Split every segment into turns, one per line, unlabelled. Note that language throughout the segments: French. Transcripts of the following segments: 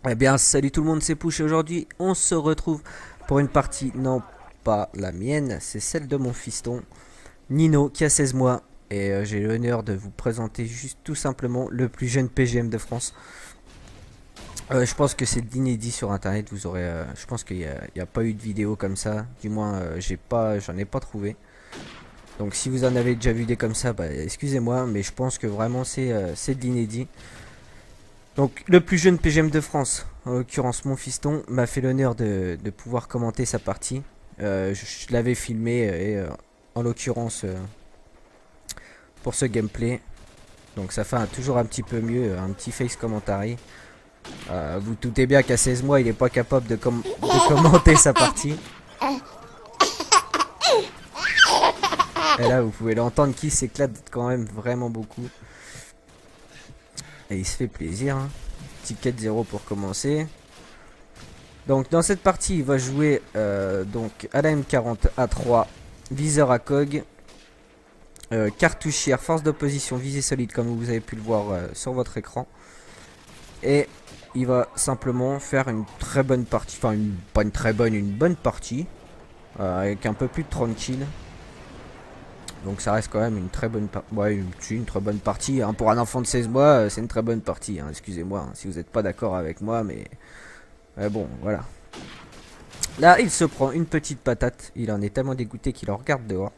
Eh bien, salut tout le monde, c'est Push et aujourd'hui on se retrouve pour une partie, non pas la mienne, c'est celle de mon fiston Nino qui a 16 mois. Et j'ai l'honneur de vous présenter juste tout simplement le plus jeune PGM de France. Je pense que c'est de l'inédit sur internet, vous aurez, je pense qu'il n'y a pas eu de vidéo comme ça, du moins j'en ai pas trouvé. Donc si vous en avez déjà vu des comme ça, bah, excusez-moi, mais je pense que vraiment c'est de l'inédit. Donc le plus jeune PGM de France, en l'occurrence mon fiston, m'a fait l'honneur de pouvoir commenter sa partie. Je l'avais filmé en l'occurrence pour ce gameplay. Donc ça fait toujours un petit peu mieux, un petit face commentary. Vous doutez bien qu'à 16 mois il n'est pas capable de commenter sa partie. Et là vous pouvez l'entendre qui s'éclate quand même vraiment beaucoup. Et il se fait plaisir, hein. Ticket 0 pour commencer. Donc dans cette partie il va jouer donc à la M40 A3, viseur à COG, cartouchière, force d'opposition, visée solide comme vous avez pu le voir sur votre écran. Et il va simplement faire une très bonne partie, enfin une bonne partie, avec un peu plus de 30 kills. Donc ça reste quand même une très bonne partie. Ouais, une très bonne partie. Hein. Pour un enfant de 16 mois, c'est une très bonne partie. Hein. Excusez-moi hein, si vous n'êtes pas d'accord avec moi, mais bon, voilà. Là, il se prend une petite patate. Il en est tellement dégoûté qu'il en regarde dehors.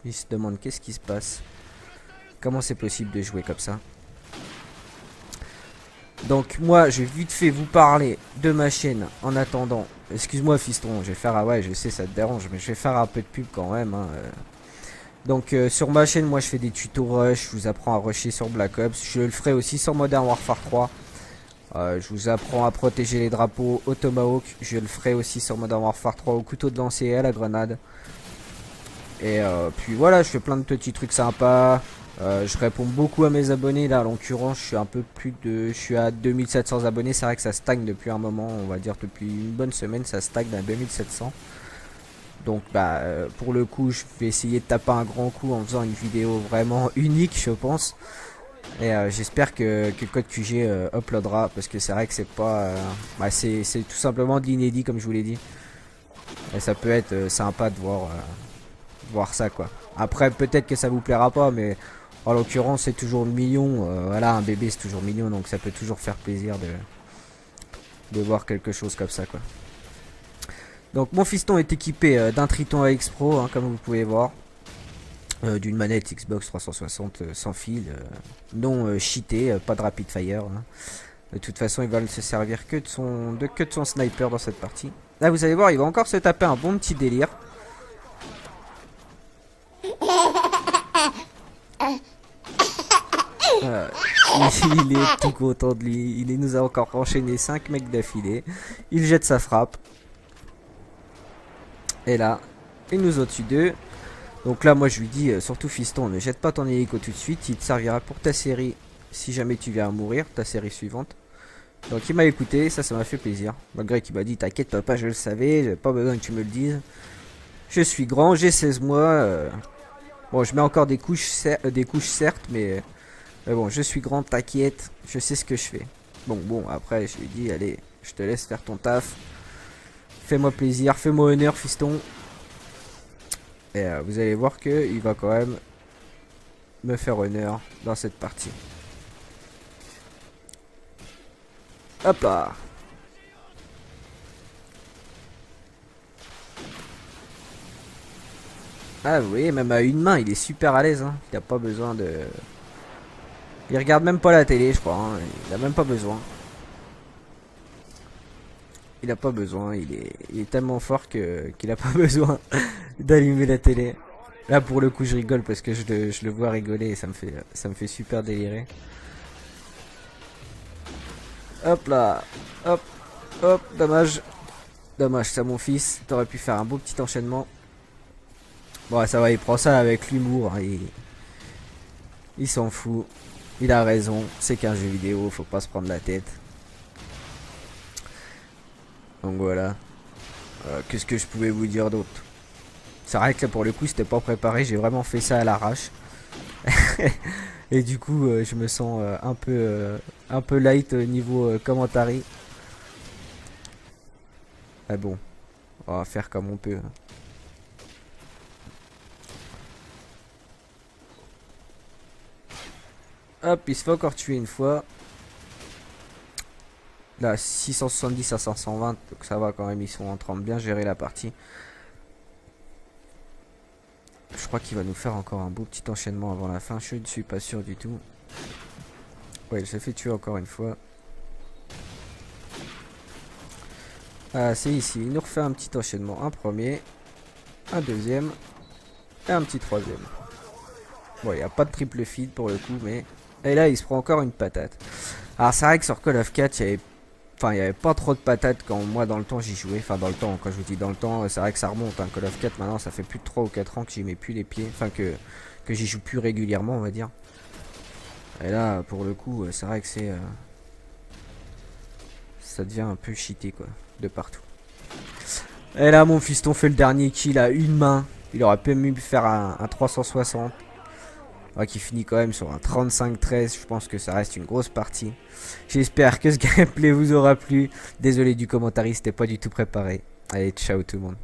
Il se demande qu'est-ce qui se passe. Comment c'est possible de jouer comme ça. Donc moi, je vais vite fait vous parler de ma chaîne en attendant. Excuse-moi fiston, je vais faire... Ah ouais, je sais, ça te dérange, mais je vais faire un peu de pub quand même. Hein. Donc sur ma chaîne, moi je fais des tutos rush, je vous apprends à rusher sur Black Ops. Je le ferai aussi sur Modern Warfare 3. Je vous apprends à protéger les drapeaux au Tomahawk. Je le ferai aussi sur Modern Warfare 3 au couteau de lancer et à la grenade. Et puis voilà, je fais plein de petits trucs sympas. Je réponds beaucoup à mes abonnés. Là, en l'occurrence, je suis à 2700 abonnés. C'est vrai que ça stagne depuis un moment. On va dire depuis une bonne semaine, ça stagne à 2700. Donc, bah, pour le coup, je vais essayer de taper un grand coup en faisant une vidéo vraiment unique, je pense. Et j'espère que Code QG uploadera parce que c'est vrai que c'est pas, bah, c'est tout simplement de l'inédit comme je vous l'ai dit. Et ça peut être sympa de voir ça quoi. Après peut-être que ça vous plaira pas mais en l'occurrence c'est toujours mignon. Voilà un bébé c'est toujours mignon donc ça peut toujours faire plaisir de voir quelque chose comme ça quoi. Donc mon fiston est équipé d'un Triton AX Pro hein, comme vous pouvez voir. D'une manette Xbox 360 sans fil, non cheaté, pas de rapid fire. Hein. De toute façon, il va ne se servir que de son sniper dans cette partie. Là, vous allez voir, il va encore se taper un bon petit délire. Euh, il est tout content de lui. Il nous a encore enchaîné 5 mecs d'affilée. Il jette sa frappe. Et là, il nous au-dessus d'eux. Donc là, moi, je lui dis, surtout fiston, ne jette pas ton hélico tout de suite. Il te servira pour ta série si jamais tu viens à mourir, ta série suivante. Donc il m'a écouté, ça m'a fait plaisir. Malgré qu'il m'a dit, t'inquiète papa, je le savais, j'avais pas besoin que tu me le dises. Je suis grand, j'ai 16 mois. Bon, je mets encore des couches certes, mais bon, je suis grand, t'inquiète, je sais ce que je fais. Bon, après, je lui ai dit, allez, je te laisse faire ton taf. Fais-moi plaisir, fais-moi honneur, fiston. Et vous allez voir qu'il va quand même me faire honneur dans cette partie. Hop là. Ah oui, même à une main, il est super à l'aise. Hein. Il n'a pas besoin de... Il regarde même pas la télé, je crois. Hein. Il a même pas besoin. Il a pas besoin. Il est tellement fort qu'il a pas besoin d'allumer la télé. Là, pour le coup, je rigole parce que je le vois rigoler et ça me fait super délirer. Hop là. Hop. Hop. Dommage. Dommage, ça mon fils. T'aurais pu faire un beau petit enchaînement. Bon, ça va, il prend ça avec l'humour. Hein, il s'en fout. Il a raison. C'est qu'un jeu vidéo, faut pas se prendre la tête. Donc voilà. Qu'est-ce que je pouvais vous dire d'autre? C'est vrai que là, pour le coup, c'était pas préparé. J'ai vraiment fait ça à l'arrache. Et du coup, je me sens un peu light au niveau commentary. Ah bon, on va faire comme on peut, hein. Hop, il se fait encore tuer une fois. Là, 670 à 520, donc ça va quand même, ils sont en train de bien gérer la partie. Je crois qu'il va nous faire encore un beau petit enchaînement avant la fin, je ne suis pas sûr du tout. Ouais, il se fait tuer encore une fois. Ah, c'est ici, il nous refait un petit enchaînement, un premier, un deuxième, et un petit troisième. Bon, il n'y a pas de triple feed pour le coup, mais... Et là, il se prend encore une patate. Alors, c'est vrai que sur Call of 4, il y avait pas trop de patates quand moi, dans le temps, j'y jouais. Enfin, dans le temps, quand je vous dis dans le temps, c'est vrai que ça remonte. Hein. Call of 4, maintenant, ça fait plus de 3 ou 4 ans que j'y mets plus les pieds. Enfin, que j'y joue plus régulièrement, on va dire. Et là, pour le coup, c'est vrai que ça devient un peu cheaté, quoi. De partout. Et là, mon fiston fait le dernier kill à une main. Il aurait pu mieux faire un 360. Ouais, qui finit quand même sur un 35-13. Je pense que ça reste une grosse partie. J'espère que ce gameplay vous aura plu. Désolé du commentaire, c'était pas du tout préparé. Allez, ciao tout le monde.